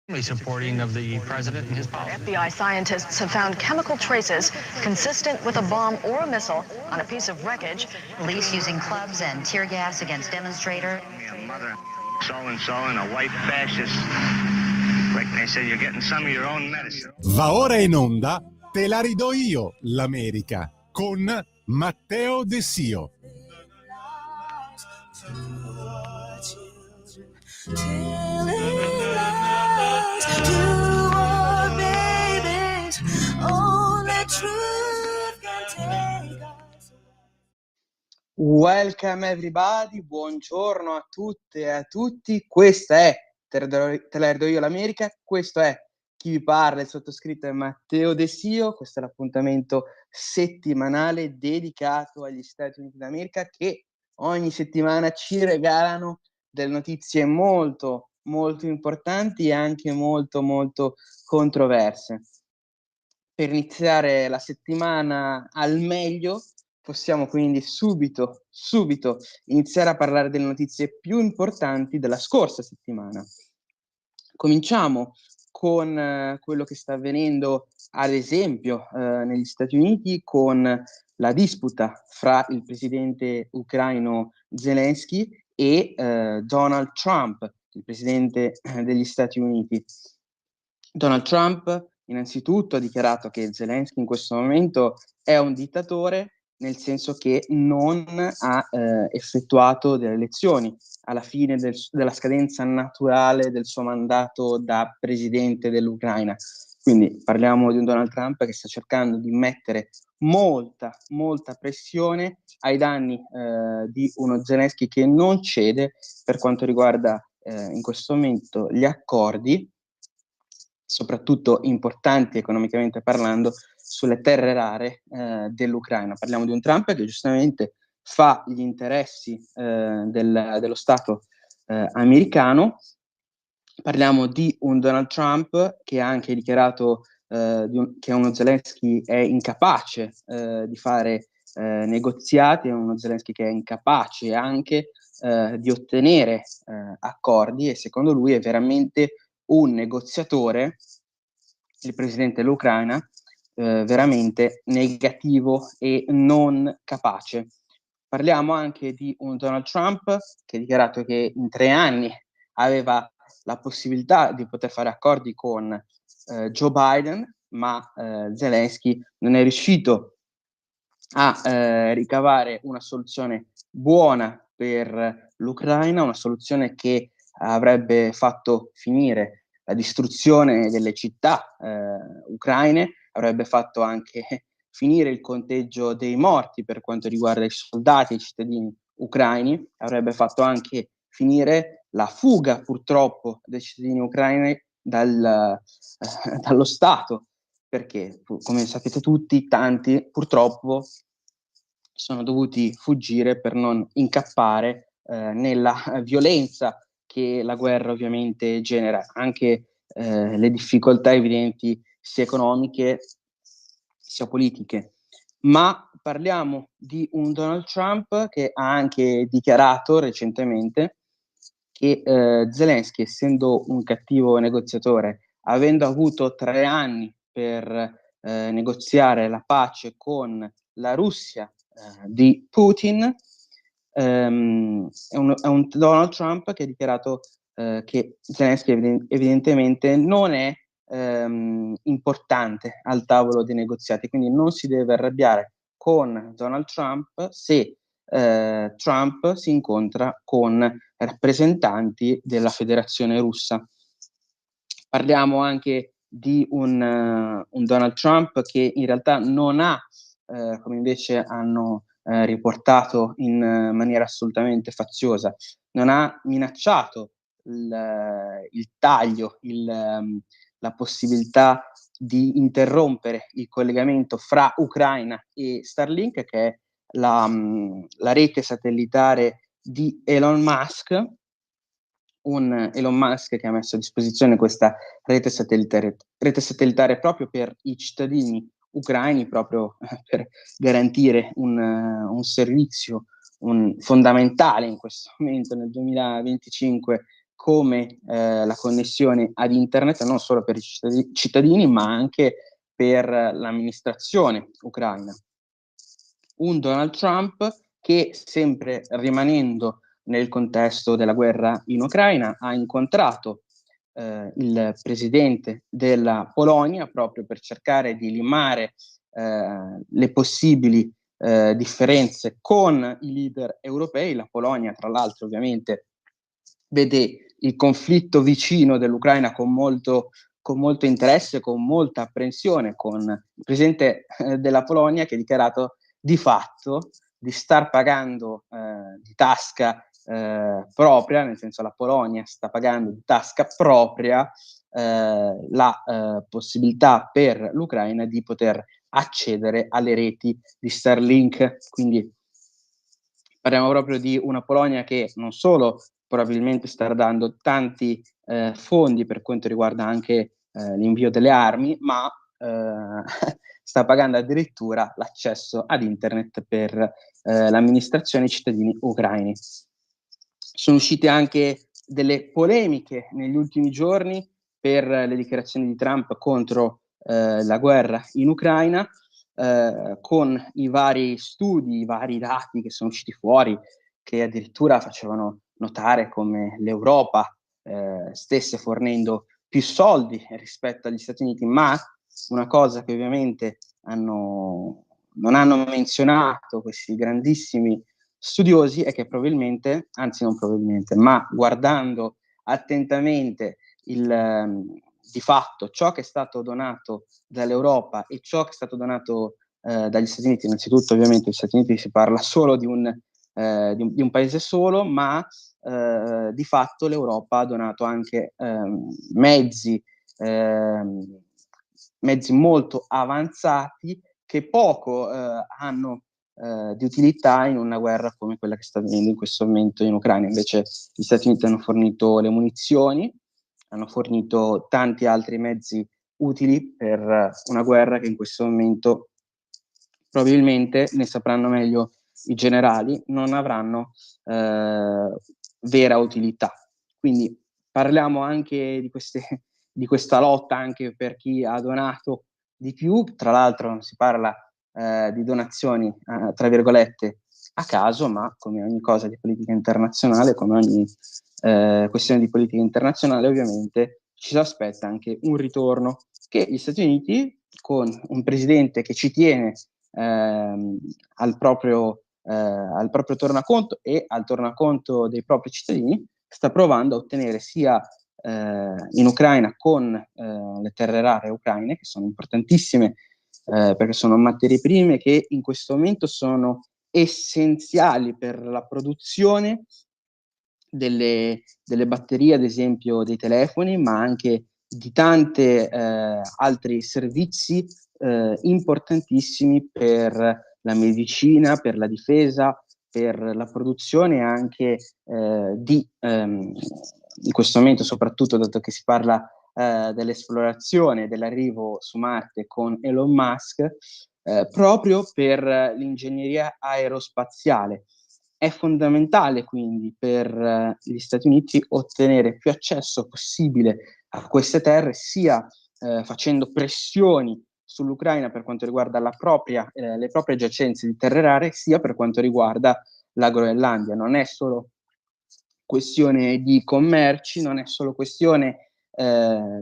supporting of the president and his policy. FBI scientists have found chemical traces consistent with a bomb or a missile on a piece of wreckage. Police using clubs and tear gas against demonstrators. Mother so-and-so and a white fascist. Like they said, you're getting some of your own medicine. Va ora in onda Te la ridò io, l'America, con Matteo De Sio. Welcome everybody, buongiorno a tutte e a tutti. Questa è Te la ridò io l'America, questo è chi vi parla, il sottoscritto è Matteo De Sio. Questo è l'appuntamento settimanale dedicato agli Stati Uniti d'America, che ogni settimana ci regalano delle notizie molto molto importanti e anche molto molto controverse. Per iniziare la settimana al meglio possiamo quindi subito iniziare a parlare delle notizie più importanti della scorsa settimana. Cominciamo con quello che sta avvenendo, ad esempio, negli Stati Uniti, con la disputa fra il presidente ucraino Zelensky e Donald Trump, il presidente degli Stati Uniti. Donald Trump innanzitutto ha dichiarato che Zelensky in questo momento è un dittatore, nel senso che non ha effettuato delle elezioni alla fine della scadenza naturale del suo mandato da presidente dell'Ucraina. Quindi parliamo di un Donald Trump che sta cercando di mettere molta pressione ai danni di uno Zelensky che non cede per quanto riguarda in questo momento gli accordi, soprattutto importanti economicamente parlando, sulle terre rare dell'Ucraina. Parliamo di un Trump che giustamente fa gli interessi dello Stato americano. Parliamo di un Donald Trump che ha anche dichiarato che uno Zelensky è incapace di fare negoziati, è uno Zelensky che è incapace anche di ottenere accordi, e secondo lui è veramente un negoziatore, il presidente dell'Ucraina, veramente negativo e non capace. Parliamo anche di un Donald Trump che ha dichiarato che in 3 anni aveva la possibilità di poter fare accordi con Joe Biden, ma Zelensky non è riuscito a ricavare una soluzione buona per l'Ucraina, una soluzione che avrebbe fatto finire la distruzione delle città ucraine, avrebbe fatto anche finire il conteggio dei morti per quanto riguarda i soldati e i cittadini ucraini, avrebbe fatto anche finire la fuga purtroppo dei cittadini ucraini dallo Stato, perché come sapete tutti, tanti purtroppo sono dovuti fuggire per non incappare nella violenza che la guerra ovviamente genera, anche le difficoltà evidenti sia economiche sia politiche. Ma parliamo di un Donald Trump che ha anche dichiarato recentemente che Zelensky, essendo un cattivo negoziatore, avendo avuto 3 anni per negoziare la pace con la Russia di Putin, è un Donald Trump che ha dichiarato che Zelensky evidentemente non è importante al tavolo dei negoziati, quindi non si deve arrabbiare con Donald Trump se Trump si incontra con rappresentanti della Federazione Russa. Parliamo anche di un Donald Trump che in realtà non ha, come invece hanno riportato in maniera assolutamente faziosa, non ha minacciato il taglio, la possibilità di interrompere il collegamento fra Ucraina e Starlink, che è la rete satellitare di Elon Musk, un Elon Musk che ha messo a disposizione questa rete satellitare proprio per i cittadini ucraini, proprio per garantire un servizio fondamentale in questo momento nel 2025 come la connessione ad internet, non solo per i cittadini, ma anche per l'amministrazione ucraina. Un Donald Trump che, sempre rimanendo nel contesto della guerra in Ucraina, ha incontrato il presidente della Polonia proprio per cercare di limare le possibili differenze con i leader europei. La Polonia, tra l'altro, ovviamente vede il conflitto vicino dell'Ucraina con molto interesse, con molta apprensione, con il presidente della Polonia che ha dichiarato di fatto di star pagando di tasca propria, nel senso la Polonia sta pagando di tasca propria la possibilità per l'Ucraina di poter accedere alle reti di Starlink. Quindi parliamo proprio di una Polonia che non solo probabilmente sta dando tanti fondi per quanto riguarda anche l'invio delle armi, ma sta pagando addirittura l'accesso ad internet per l'amministrazione e i cittadini ucraini. Sono uscite anche delle polemiche negli ultimi giorni per le dichiarazioni di Trump contro la guerra in Ucraina, con i vari studi, i vari dati che sono usciti fuori, che addirittura facevano notare come l'Europa stesse fornendo più soldi rispetto agli Stati Uniti, ma una cosa che ovviamente non hanno menzionato questi grandissimi studiosi è che probabilmente, anzi non probabilmente, ma guardando attentamente di fatto ciò che è stato donato dall'Europa e ciò che è stato donato dagli Stati Uniti, innanzitutto ovviamente gli Stati Uniti si parla solo di un paese solo, ma di fatto l'Europa ha donato anche mezzi molto avanzati che poco hanno di utilità in una guerra come quella che sta avvenendo in questo momento in Ucraina. Invece gli Stati Uniti hanno fornito le munizioni, hanno fornito tanti altri mezzi utili per una guerra che in questo momento probabilmente, ne sapranno meglio i generali, non avranno vera utilità. Quindi parliamo anche di questa lotta anche per chi ha donato di più. Tra l'altro si parla di donazioni, tra virgolette, a caso, ma come ogni cosa di politica internazionale, come ogni questione di politica internazionale, ovviamente ci si aspetta anche un ritorno che gli Stati Uniti, con un presidente che ci tiene al proprio tornaconto e al tornaconto dei propri cittadini, sta provando a ottenere sia in Ucraina con le terre rare ucraine, che sono importantissime perché sono materie prime che in questo momento sono essenziali per la produzione delle batterie, ad esempio dei telefoni, ma anche di tante altri servizi importantissimi per la medicina, per la difesa, per la produzione anche in questo momento, soprattutto dato che si parla dell'esplorazione, dell'arrivo su Marte con Elon Musk, proprio per l'ingegneria aerospaziale. È fondamentale quindi per gli Stati Uniti ottenere più accesso possibile a queste terre, sia facendo pressioni sull'Ucraina per quanto riguarda le proprie giacenze di terre rare, sia per quanto riguarda la Groenlandia. Non è solo questione di commerci, non è solo questione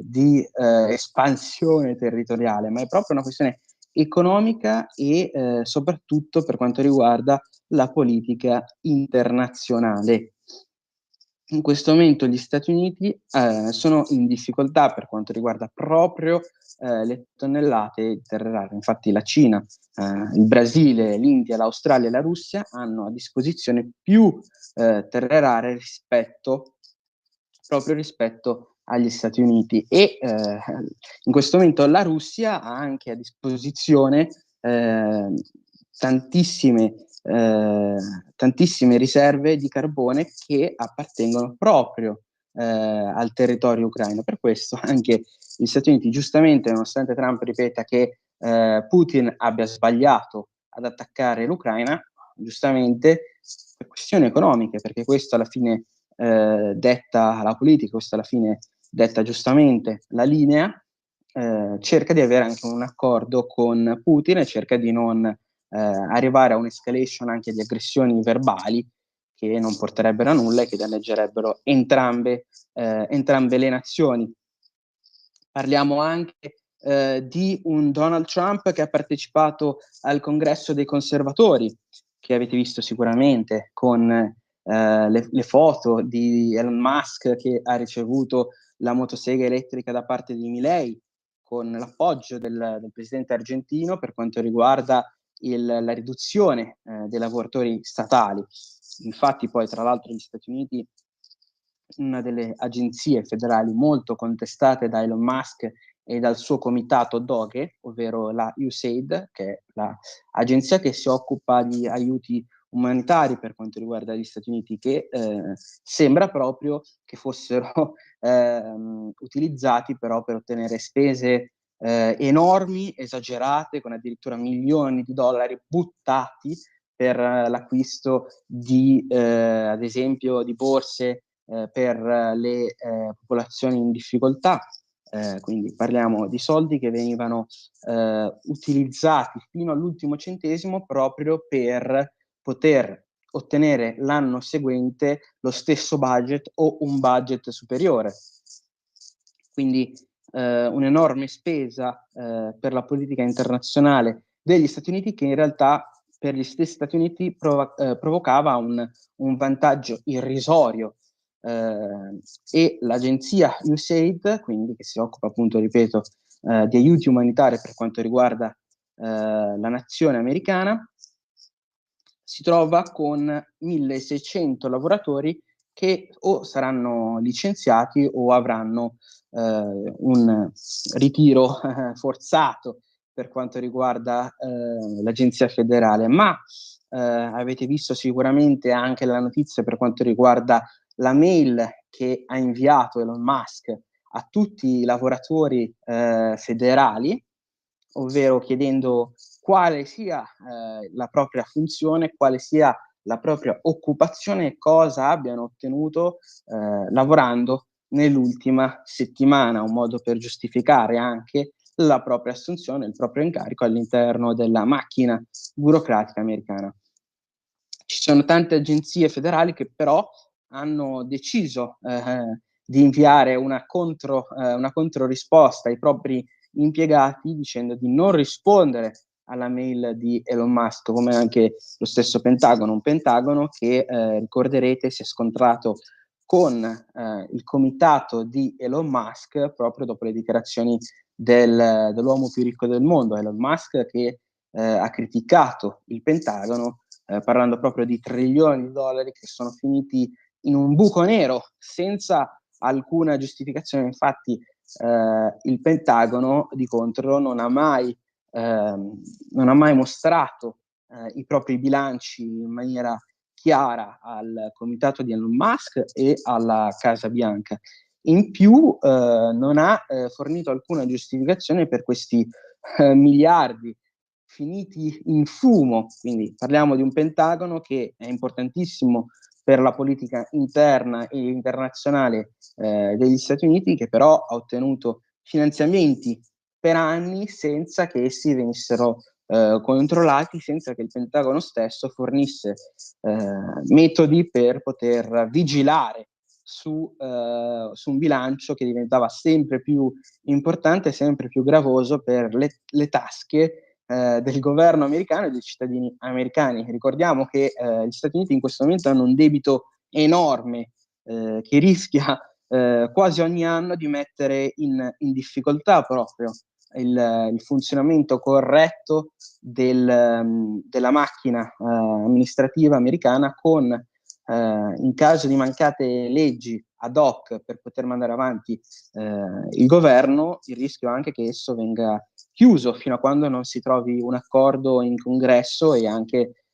di espansione territoriale, ma è proprio una questione economica e soprattutto per quanto riguarda la politica internazionale. In questo momento gli Stati Uniti sono in difficoltà per quanto riguarda proprio le tonnellate di terre rare. Infatti la Cina, il Brasile, l'India, l'Australia e la Russia hanno a disposizione più terre rare rispetto agli Stati Uniti, e in questo momento la Russia ha anche a disposizione tantissime riserve di carbone che appartengono proprio al territorio ucraino. Per questo anche gli Stati Uniti, giustamente, nonostante Trump ripeta che Putin abbia sbagliato ad attaccare l'Ucraina, giustamente per questioni economiche, perché questo alla fine detta la politica, questo alla fine detta giustamente la linea, cerca di avere anche un accordo con Putin e cerca di non arrivare a un'escalation anche di aggressioni verbali che non porterebbero a nulla e che danneggerebbero entrambe le nazioni. Parliamo anche di un Donald Trump che ha partecipato al congresso dei conservatori, che avete visto sicuramente, con le foto di Elon Musk che ha ricevuto la motosega elettrica da parte di Milei, con l'appoggio del presidente argentino per quanto riguarda la riduzione dei lavoratori statali. Infatti poi, tra l'altro, gli Stati Uniti, una delle agenzie federali molto contestate da Elon Musk e dal suo comitato DOGE, ovvero la USAID, che è l'agenzia che si occupa di aiuti umanitari per quanto riguarda gli Stati Uniti, che sembra proprio che fossero utilizzati però per ottenere spese enormi, esagerate, con addirittura milioni di dollari buttati per l'acquisto di, ad esempio, di borse per le popolazioni in difficoltà. Quindi parliamo di soldi che venivano utilizzati fino all'ultimo centesimo proprio per poter ottenere l'anno seguente lo stesso budget o un budget superiore. Quindi un'enorme spesa per la politica internazionale degli Stati Uniti, che in realtà per gli stessi Stati Uniti provocava un vantaggio irrisorio. E l'agenzia USAID, quindi, che si occupa appunto, ripeto, di aiuti umanitari per quanto riguarda la nazione americana, si trova con 1600 lavoratori che o saranno licenziati o avranno un ritiro forzato per quanto riguarda l'agenzia federale. Ma avete visto sicuramente anche la notizia per quanto riguarda la mail che ha inviato Elon Musk a tutti i lavoratori federali, ovvero chiedendo quale sia la propria funzione, quale sia la propria occupazione e cosa abbiano ottenuto lavorando nell'ultima settimana, un modo per giustificare anche la propria assunzione, il proprio incarico all'interno della macchina burocratica americana. Ci sono tante agenzie federali che però hanno deciso di inviare una controrisposta ai propri impiegati dicendo di non rispondere alla mail di Elon Musk, come anche lo stesso Pentagono, un Pentagono che ricorderete si è scontrato con il comitato di Elon Musk proprio dopo le dichiarazioni dell'uomo più ricco del mondo, Elon Musk, che ha criticato il Pentagono parlando proprio di trilioni di dollari che sono finiti in un buco nero senza alcuna giustificazione. Infatti il Pentagono di contro non ha mai mostrato i propri bilanci in maniera chiara al comitato di Elon Musk e alla Casa Bianca. In più non ha fornito alcuna giustificazione per questi miliardi finiti in fumo. Quindi parliamo di un Pentagono che è importantissimo per la politica interna e internazionale degli Stati Uniti, che però ha ottenuto finanziamenti per anni senza che essi venissero controllati, senza che il Pentagono stesso fornisse metodi per poter vigilare su un bilancio che diventava sempre più importante, sempre più gravoso per le tasche del governo americano e dei cittadini americani. Ricordiamo che gli Stati Uniti in questo momento hanno un debito enorme che rischia quasi ogni anno di mettere in difficoltà proprio il funzionamento corretto della macchina amministrativa americana, con in caso di mancate leggi ad hoc per poter mandare avanti il governo, il rischio anche che esso venga chiuso fino a quando non si trovi un accordo in congresso e anche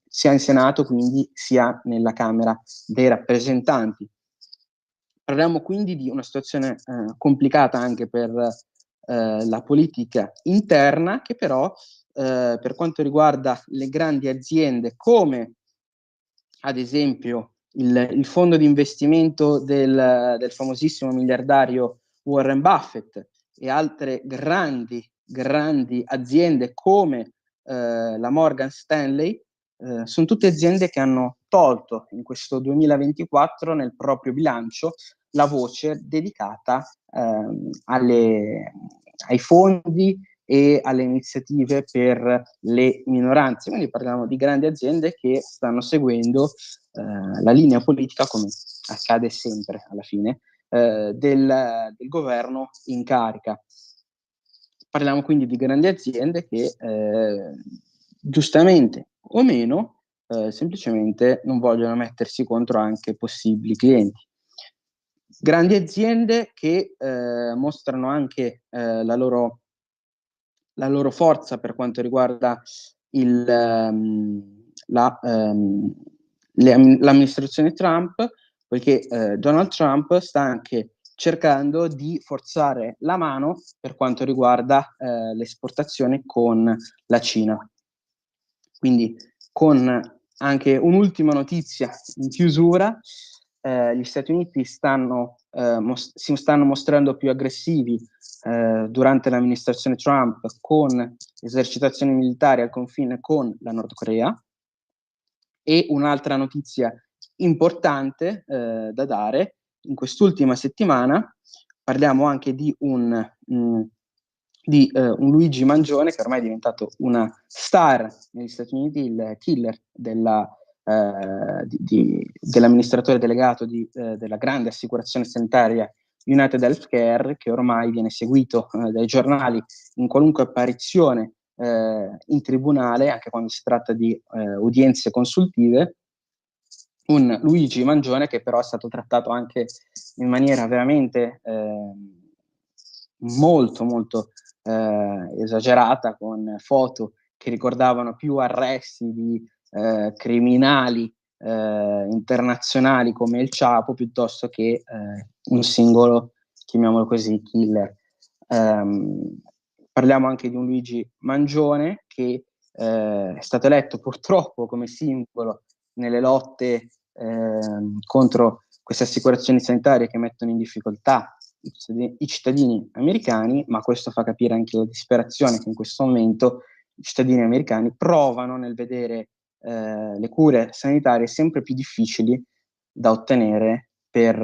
sia in Senato, quindi sia nella Camera dei rappresentanti. Parliamo quindi di una situazione complicata anche per la politica interna, che però per quanto riguarda le grandi aziende come ad esempio il fondo di investimento del famosissimo miliardario Warren Buffett e altre grandi aziende come la Morgan Stanley, sono tutte aziende che hanno tolto in questo 2024 nel proprio bilancio la voce dedicata ai fondi e alle iniziative per le minoranze. Quindi parliamo di grandi aziende che stanno seguendo la linea politica, come accade sempre alla fine, del governo in carica. Parliamo quindi di grandi aziende che giustamente o meno semplicemente non vogliono mettersi contro anche possibili clienti. Grandi aziende che mostrano anche la loro forza per quanto riguarda l'amministrazione Trump, poiché Donald Trump sta anche cercando di forzare la mano per quanto riguarda l'esportazione con la Cina. Quindi, con anche un'ultima notizia in chiusura, gli Stati Uniti si stanno mostrando più aggressivi durante l'amministrazione Trump con esercitazioni militari al confine con la Nord Corea. E un'altra notizia importante da dare, in quest'ultima settimana parliamo anche di un Luigi Mangione, che ormai è diventato una star negli Stati Uniti, il killer dell'amministratore delegato della grande assicurazione sanitaria United Healthcare, che ormai viene seguito dai giornali in qualunque apparizione in tribunale, anche quando si tratta di udienze consultive. Un Luigi Mangione che però è stato trattato anche in maniera veramente molto esagerata, con foto che ricordavano più arresti di criminali internazionali come il Chapo piuttosto che un singolo, chiamiamolo così, killer. Parliamo anche di un Luigi Mangione che è stato eletto purtroppo come simbolo nelle lotte contro queste assicurazioni sanitarie che mettono in difficoltà i cittadini americani, ma questo fa capire anche la disperazione che in questo momento i cittadini americani provano nel vedere le cure sanitarie sempre più difficili da ottenere per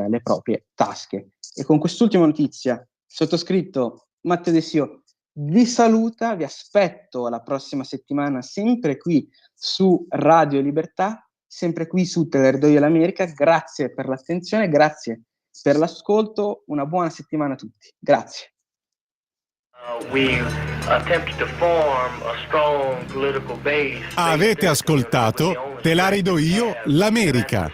le proprie tasche. E con quest'ultima notizia, sottoscritto Matteo Desio vi saluta, vi aspetto la prossima settimana sempre qui su Radio Libertà, sempre qui su Telerdoio l'America. Grazie per l'attenzione, grazie per l'ascolto, una buona settimana a tutti. Grazie. Avete ascoltato Te la ridò io l'America.